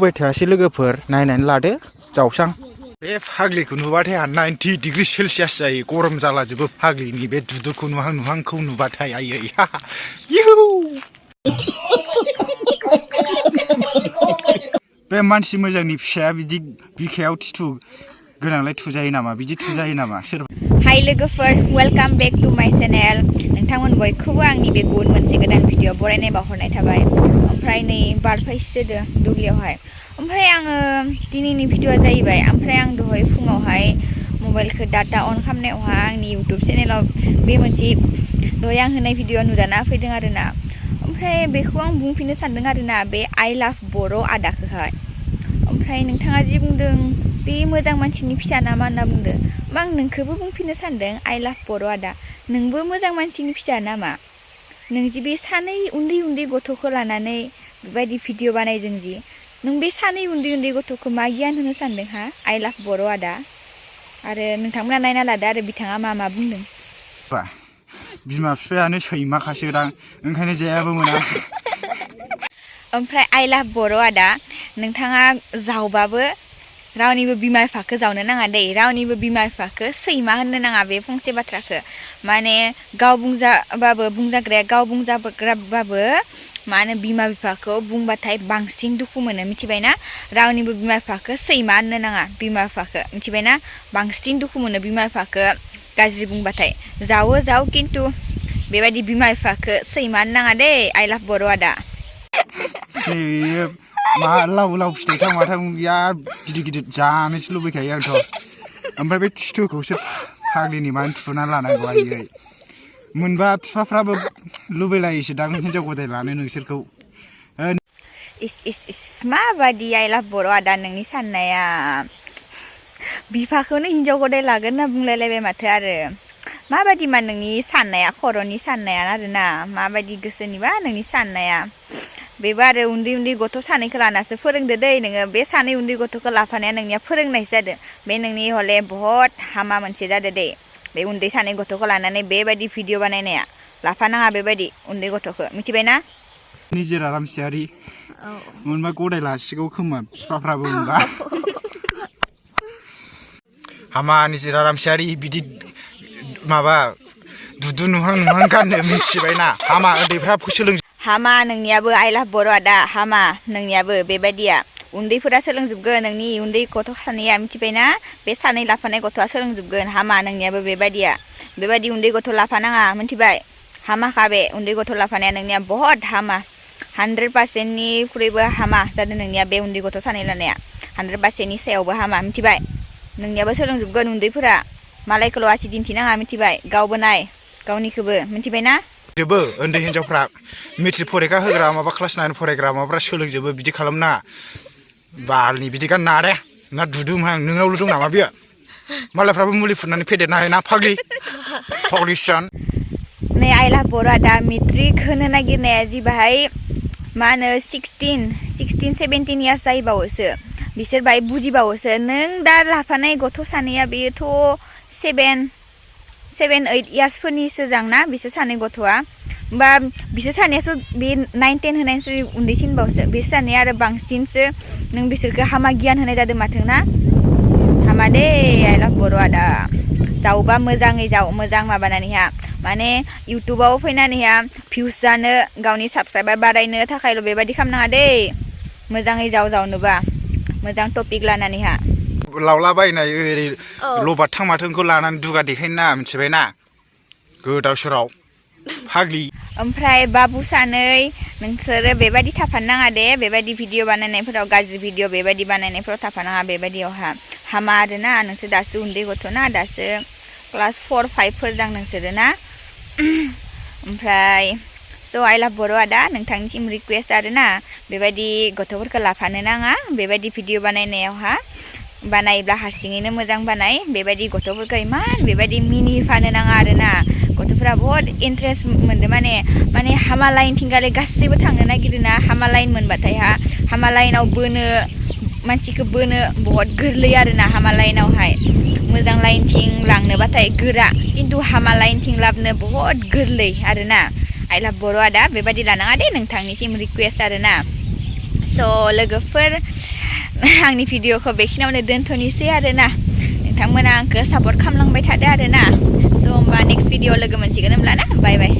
होबाय थायासै लोगोफोर नायनानै लादो जावसां बे फाग्लिखौ नुबाथाय 90 डिग्री सेलसियास जायो गरम जाला जोबो फाग्लिनि बे दुदुखौ नुहांखौ नुबाथाय आयै इहु बे मानसि मोजांनि फिसाया बिदि बिखायाव टिटु गोनांलाय थुजायो नामा बिदि थुजायो नामा सोरबा हाय लोगोफोर वेलकाम बैक टू माय चैनल नोंथांमोन बयखौबो आंनि बे गुबुन मोनसे गोदान भिडिअ बरायनाय बावहरनाय थाबाय ओमफ्राय नै बारफैसोदो दुब्लियावहाय ओमफ्राय आङो दिनैनि भिडिअआ जाहैबाय ओमफ्राय आं दहाय फुङावहाय मबाइलखौ डाटा अन खालामनायावहाय आंनि इउट्युब चेनेलाव बे मोनसे दहाय आं होनाय भिडिअआ नुजाना फैदों आरोना ओमफ्राय बेखौ आं बुंफिननो सानदों आरोना बे आइ लाभ बर' आदाखौहाय ओमफ्राय नोंथाङा जि बुंदों बे मोजां मानसिनि फिसा नामा होनना बुंदों आं नोंखौबो बुंफिननो सानदों आइ लाभ बर' आदा नोंबो मोजां मानसिनि फिसा नामा नों जि बे सानै उन्दै गथ'खौ लानानै बेबायदि भिडिअ बानायदों जि नों बे सानै उन्दै गथ'खौ मा गियान होनो सानदों हा आइ लाभ बर' आदा आरो नोंथांमोना नायना लादो आरो बिथाङा मा बुंदों बिमा बिफायानो सैमाखासो दां ओंखायनो जायाबो मोना ओमफ्राय आइ लाभ बर' आदा नोंथाङा जावबाबो रावनिबो बिमा बिफाखौ जावनो नाङा दै रावनिबो बिमा बिफाखौ सैमा होननो नाङा बे फंसे बाथ्राखौ माने गाव बुंजाबाबो बुंजाग्राया गाव बुंजाग्राबाबो मा होनो बिमा बिफाखौ बुंबाथाय बांसिन दुखु मोनो मिथिबायना रावनिबो बिमा बिफाखौ सैमा होननो नाङा बिमा बिफाखौ मिथिबायना बांसिन दुखु मोनो बिमा बिफाखौ गाज्रि बुंबाथाय जाव खिन्थु बेबायदि बिमा बिफाखौ सैमा होननो नाङा दै आइ लाभ बर' आदा मा लाव फिथाइथां माथां बिराद गिदिर जानोसो लुबैखायो आंथ' ओमफ्राय बे टिटुखौसो फाग्लिनि मानो थुना लानांगौ आयै मोनबा बिफाफ्राबो लुबैलायोसो दां हिनजाव गदाय लानो नोंसोरखौ इस माबादि आइ लाभ बर' आदा नोंनि साननाया बिफाखौनो हिनजाव गदाय लागोन होनना बुंलायलायबाय माथो आरो माबादिमा नोंनि साननाया खर'नि साननाया आरोना माबायदि गोसोनिबा नोंनि साननाया बेबो आरो उन्दै गथ' सानैखौ लानासो फोरोंदो दै नोङो बे सानै उन्दै गथ'खौ लाफानाया नोंनिया फोरोंनायसो जादों बे नोंनि हले बहुत हामा मोनसे जादों दै बे उन्दै सानै गथ'खौ लानानै बेबायदि भिडिअ बानायनाया लाफानाङा बेबायदि उन्दै गथ'खौ मिथिबायना निजोर आरामसियारि मोनबा गदाय लासिगौ खोमा बिफाफ्राबो मोनबा हामा निजोर आरामसियारि बिदि माबा दुदु नुहां गाननो मिथिबायना हामा उन्दैफ्रा सोलों हामा नोंनियाबो आइ लाभ बर' आदा हामा नोंनियाबो बेबायदिया उन्दैफोरा सोलोंजोबगोन नोंनि उन्दै गथ' सानैया मिथिबायना बे सानै लाफानाय गथ'आ सोलोंजोबगोन हामा नोंनियाबो बेबायदिया बेबायदि उन्दै गथ' लाफानाङा मिथिबाय हामाखा बे उन्दै गथ' लाफानाया नोंनिया बहुत हामा 100%निख्रुइबो हामा जादों नोंनिया बे उन्दै गथ' सानै लानाया 100%नि सायावबो हामा मिथिबाय नोंनियाबो सोलोंजोबगोन उन्दैफोरा मालायखौल' आसि दिन्थिनाङा मिथिबाय गावबो नाय गावनिखौबो मिथिबायना जोबो उन्दै हिनजावफ्रा मेट्रिक फरिखा होग्रा माबा क्लास 9 फरायग्रा माबाफ्रा सोलोंजोबो बिदि खालामना बालनि बिदि गानना दे ना दुदुमहां नोंनावल' दं नामा बियो मालायफ्राबो मुलि फुननानै फेदेरनो हायो ना फाग्लिसन नै आइ लाभ बर' आदा मेट्रिक होनो नागिरनाया जि बाहाय मा होनो 16-17 इयार्स जाहैबावोसो बिसोर बाहाय बुजिबावोसो नों दा लाफानाय गथ' सानैया बेयोथ' 7-8 इयार्सफोरनिसो जांना बिसोर सानै गथ'आ बा बिसोर सानैयासो बे 9-10 होनायसो उन्दैसिनबावसो बिसोर सानैया आरो बांसिनसो नों बिसोरखौ हामा गियान होनाय जादों माथो ना हामा दे आइ लाभ बर' आदा जावबा मोजाङै जाव मोजां माबानानैहा माने इउटुबाव फैनानैहा भिउस जानो गावनि साबसक्राइबार बारायनो थाखायल' बेबायदि खालामनाङा दै मोजाङै जावनोबा मोजां टपिक लानानैहा लावलाबायनाय ओरै लबारथां माथोंखौ लानानै दुगा देखायना मिथिबायना गोदाव सोराव फाग्लि ओमफ्राय बाबु सानै नोंसोरो बेबायदि थाफानो नाङा दे बेबायदि भिडिअ बानायनायफोराव गाज्रि भिडिअ बेबायदि बानायनायफोराव थाफानाङा बेबायदियावहा हामा आरोना नोंसोर दासो उन्दै गथ'ना दासो क्लास 4-5 जां नोंसोरो ना ओमफ्राय स' आइ लाभ बर' आदा नोंथांनिसिम रिकुवेस्ट आरोना बेबायदि गथ'फोरखौ लाफानो नाङा बेबायदि भिडिअ बानायनायावहा बानायब्ला हारसिङैनो मोजां बानाय बेबायदि गथ'फोरखौ इमान बेबायदि मिनिफानो नाङा आरोना गथ'फोरा बहुत इन्टारेस्ट मोनदों माने हामा लाइनथिंगाले गासैबो थांनो नागिरोना हामा लाइन मोनबाथाय हामा लाइनाव बोनो मानसिखौ बोनो बहुत गोरलै आरोना हामा लाइनावहाय मोजां लाइनथिं लांनोबाथाय गोरा किन्तु हामा लाइनथिं लाबनो बहुत गोरलै आरोना आइ लाभ बर' आदा बेबायदि लानाङा दे नोंथांनिसिम रिकुवेस्ट आरोना स' लोगोफोर आंनि भिडिअखौ बेखिनियावनो दोनथ'नोसै आरोना नोंथांमोना आंखौ सापर्ट खालामलांबाय थादो आरोना स' होमबा नेक्स्ट भिडिअ लोगो मोनसिगोन होमब्ला ना बाय बाय